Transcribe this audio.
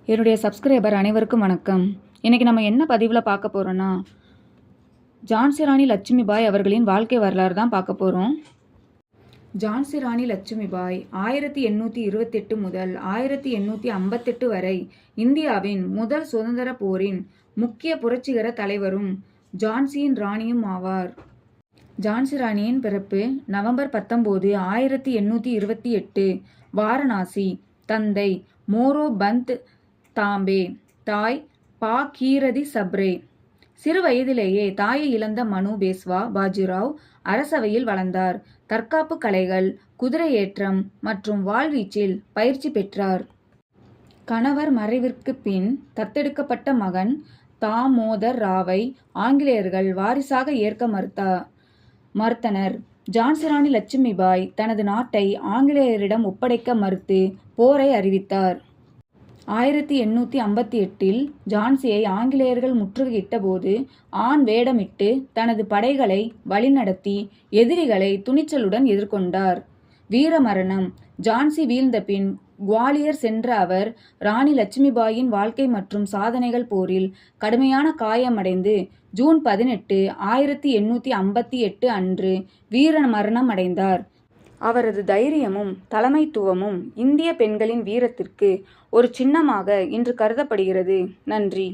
என்னுடைய சப்ஸ்கிரைபர் அனைவருக்கும் வணக்கம். இன்றைக்கி நம்ம என்ன பதிவில் பார்க்க போகிறோன்னா, ஜான்சி ராணி லட்சுமிபாய் அவர்களின் வாழ்க்கை வரலாறு தான் பார்க்க போகிறோம். ஜான்சி ராணி லட்சுமிபாய் 1828 முதல் 1858 வரை இந்தியாவின் முதல் சுதந்திர போரின் முக்கிய புரட்சிகர தலைவரும் ஜான்சியின் ராணியும் ஆவார். ஜான்சி ராணியின் பிறப்பு நவம்பர் 19, 1828 வாரணாசி. தந்தை மோரோ பந்த் தாம்பே, தாய் பாகீரதி சப்ரே. சிறு வயதிலேயே தாயை இழந்த மனு பேஸ்வா பாஜிராவ் அரசவையில் வளர்ந்தார். தற்காப்பு கலைகள், குதிரை ஏற்றம் மற்றும் வாழ்வீச்சில் பயிற்சி பெற்றார். கணவர் மறைவிற்கு பின் தத்தெடுக்கப்பட்ட மகன் தாமோதர் ராவை ஆங்கிலேயர்கள் வாரிசாக ஏற்க மறுத்தனர். ஜான்சி ராணி லட்சுமிபாய் தனது நாட்டை ஆங்கிலேயரிடம் ஒப்படைக்க மறுத்து போரை அறிவித்தார். 1858 ஜான்சியை ஆங்கிலேயர்கள் முற்றுகையிட்ட போது ஆண் வேடமிட்டு தனது படைகளை வழிநடத்தி எதிரிகளை துணிச்சலுடன் எதிர்கொண்டார். வீரமரணம். ஜான்சி வீழ்ந்த பின் குவாலியர் சென்ற அவர் ராணி லட்சுமிபாயின் வாழ்க்கை மற்றும் சாதனைகள் போரில் கடுமையான காயமடைந்து ஜூன் 18, 1858 அன்று வீரமரணம் அடைந்தார். அவரது தைரியமும் தலைமைத்துவமும் இந்திய பெண்களின் வீரத்திற்கு ஒரு சின்னமாக இன்று கருதப்படுகிறது. நன்றி.